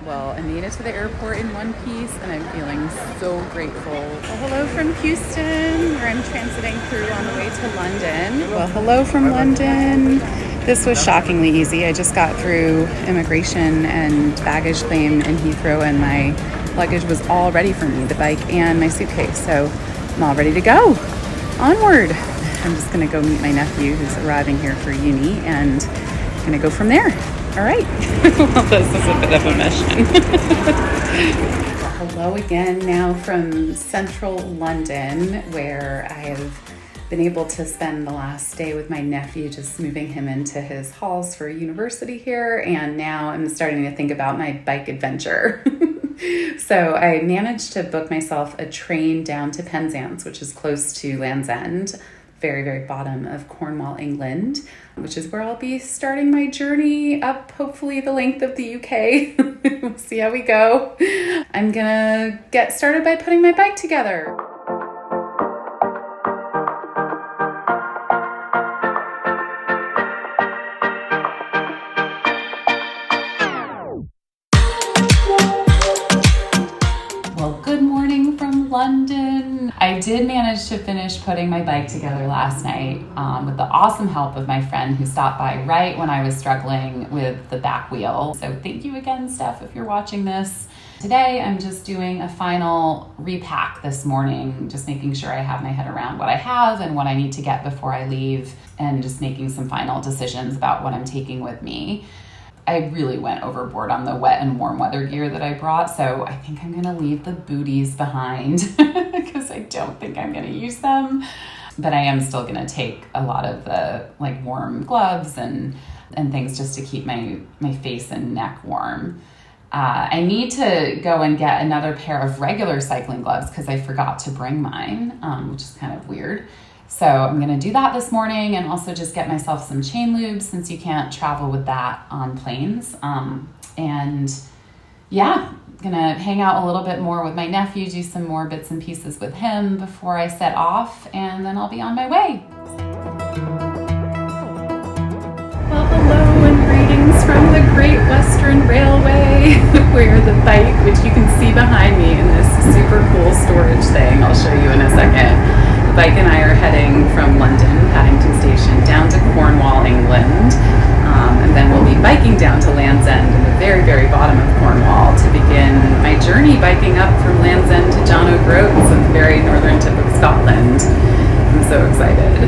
Well, I made it to the airport in one piece and I'm feeling so grateful. Well, hello from Houston, where I'm transiting through on the way to London. Well, hello from London. This was shockingly easy. I just got through immigration and baggage claim in Heathrow and my luggage was all ready for me, the bike and my suitcase. So I'm all ready to go. Onward. I'm just gonna go meet my nephew who's arriving here for uni and gonna go from there. All right. Well, this is a bit of a mission. Hello again now from central London, where I have been able to spend the last day with my nephew, just moving him into his halls for university here. And now I'm starting to think about my bike adventure. So I managed to book myself a train down to Penzance, which is close to Land's End, very, very bottom of Cornwall, England, which is where I'll be starting my journey up, hopefully the length of the UK. We'll see how we go. I'm gonna get started by putting my bike together. London. I did manage to finish putting my bike together last night with the awesome help of my friend who stopped by right when I was struggling with the back wheel. So thank you again, Steph, if you're watching this. Today, I'm just doing a final repack this morning, just making sure I have my head around what I have and what I need to get before I leave, and just making some final decisions about what I'm taking with me. I really went overboard on the wet and warm weather gear that I brought, so I think I'm gonna leave the booties behind because I don't think I'm gonna use them. But I am still gonna take a lot of the warm gloves and things just to keep my face and neck warm. I need to go and get another pair of regular cycling gloves because I forgot to bring mine, which is kind of weird. So I'm going to do that this morning and also just get myself some chain lubes since you can't travel with that on planes. And yeah, going to hang out a little bit more with my nephew, do some more bits and pieces with him before I set off, and then I'll be on my way. Well, hello and greetings from the Great Western Railway, where the bike, which you can see behind me in this super cool storage thing, I'll show you in a second. The bike and I are heading from London, Paddington Station, down to Cornwall, England, and then we'll be biking down to Land's End in the very, very bottom of Cornwall to begin my journey biking up from Land's End to John O'Groats at the very northern tip of Scotland. I'm so excited.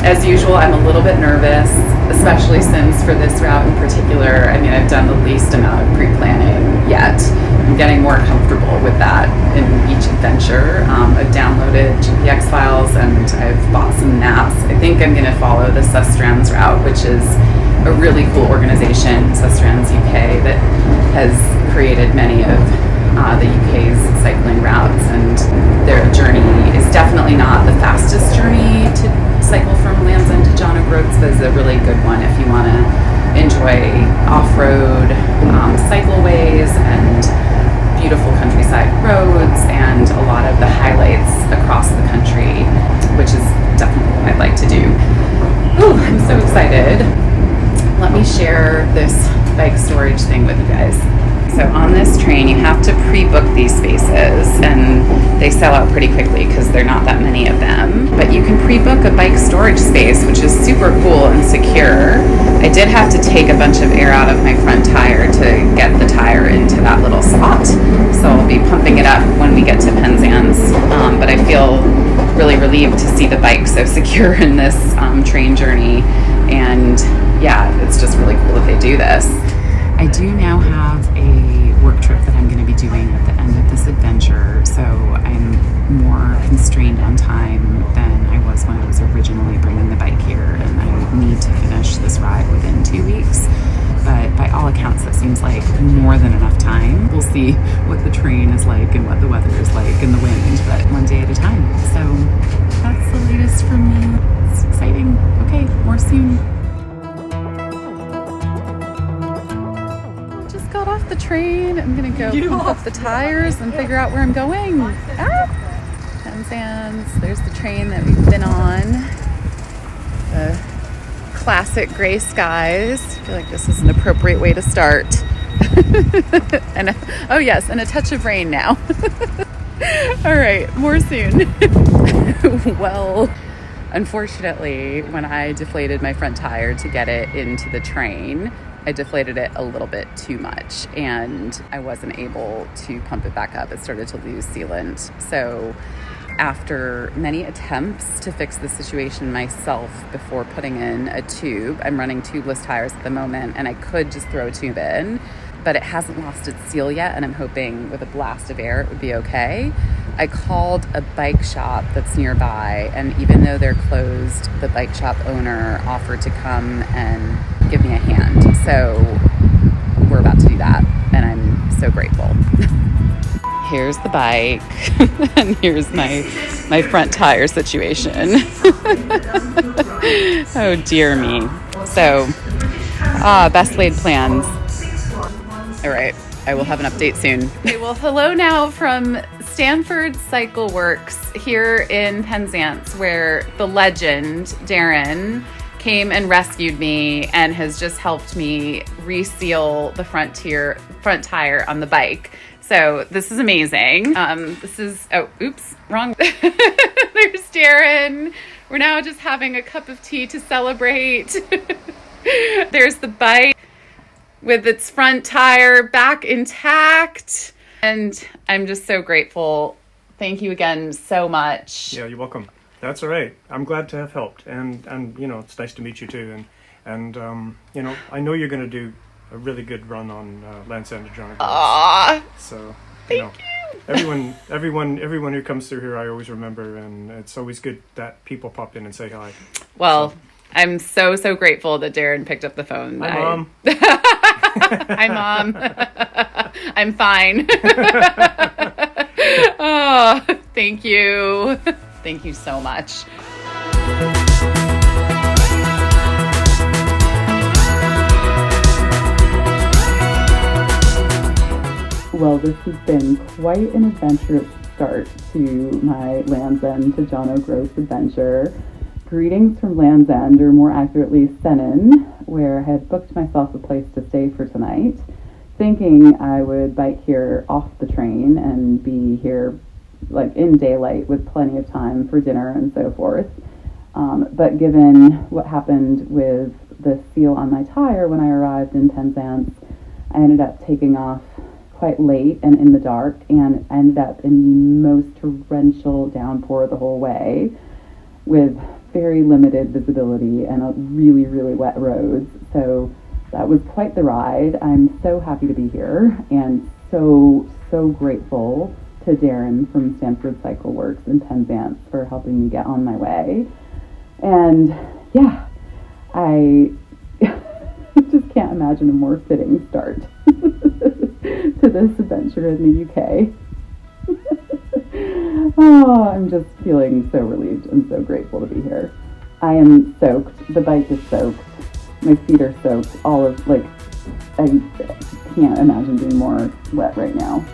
As usual, I'm a little bit nervous, especially since for this route in particular, I've done the least amount of pre-planning yet. I'm getting more comfortable with that in each adventure. I've downloaded GPX files and I've bought some maps. I think I'm going to follow the Sustrans route, which is a really cool organization, Sustrans UK, that has created many of the UK's cycling routes, and their journey is definitely not the fastest journey to cycle from Land's End to John O'Groats, but is a really good one if you want to enjoy off-road cycleways and beautiful countryside roads and a lot of the highlights across the country, which is definitely what I'd like to do. Ooh, I'm so excited. Let me share this bike storage thing with you guys. So on this train, you have to pre-book these spaces, and they sell out pretty quickly because there are not that many of them. But you can pre-book a bike storage space, which is super cool and secure. I did have to take a bunch of air out of my front tire to get the tire into that little slot. So I'll be pumping it up when we get to Penzance. But I feel really relieved to see the bike so secure in this train journey. And yeah, it's just really cool that they do this. I do now have a work trip that I'm going to be doing at the end of this adventure, so I'm more constrained on time than I was when I was originally bringing the bike here, and I need to finish this ride within 2 weeks. But by all accounts, that seems like more than enough time. We'll see what the train is like and what the weather is like and the wind, but one day at a time. So that's the latest from me. It's exciting. Okay, more soon. Got off the train. I'm gonna go pump up the tires and figure out where I'm going. Penzance. There's the train that we've been on. The classic gray skies. I feel like this is an appropriate way to start. And oh yes, and a touch of rain now. All right, more soon. Well, unfortunately, when I deflated my front tire to get it into the train, I deflated it a little bit too much and I wasn't able to pump it back up. It started to lose sealant. So after many attempts to fix the situation myself before putting in a tube, I'm running tubeless tires at the moment, and I could just throw a tube in, but it hasn't lost its seal yet, and I'm hoping with a blast of air it would be okay. I called a bike shop that's nearby, and even though they're closed, the bike shop owner offered to come and give me a hand. So we're about to do that, and I'm so grateful. Here's the bike, and here's my front tire situation. Oh dear me. So, best laid plans. All right, I will have an update soon. Okay, well, hello now from Stanford Cycle Works here in Penzance, where the legend, Darren, came and rescued me and has just helped me reseal the front tire on the bike. So this is amazing. Oops, wrong. There's Darren. We're now just having a cup of tea to celebrate. There's the bike with its front tire back intact. And I'm just so grateful. Thank you again so much. Yeah, you're welcome. That's all right. I'm glad to have helped. And it's nice to meet you too. And I know you're going to do a really good run on Lansdowne to John. So, thank you. Everyone who comes through here, I always remember, and it's always good that people pop in and say hi. Well, so. I'm so grateful that Darren picked up the phone. Hi, Mom. Hi, Mom. I'm fine. Oh, thank you. Thank you so much. Well, this has been quite an adventurous start to my Land's End to John O'Groats adventure. Greetings from Land's End, or more accurately, Sennen, where I had booked myself a place to stay for tonight, thinking I would bike here off the train and be here like in daylight with plenty of time for dinner and so forth. But given what happened with the seal on my tire when I arrived in Penzance, I ended up taking off quite late and in the dark, and I ended up in the most torrential downpour the whole way with very limited visibility and a really, really wet roads. So that was quite the ride. I'm so happy to be here and so grateful to Darren from Stanford Cycle Works in Penzance for helping me get on my way. And yeah, I just can't imagine a more fitting start to this adventure in the UK. Oh, I'm just feeling so relieved and so grateful to be here. I am soaked. The bike is soaked. My feet are soaked. I can't imagine being more wet right now.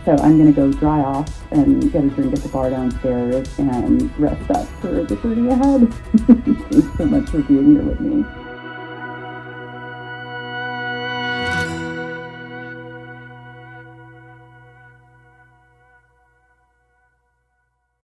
So I'm going to go dry off and get a drink at the bar downstairs and rest up for the journey ahead. Thanks so much for being here with me.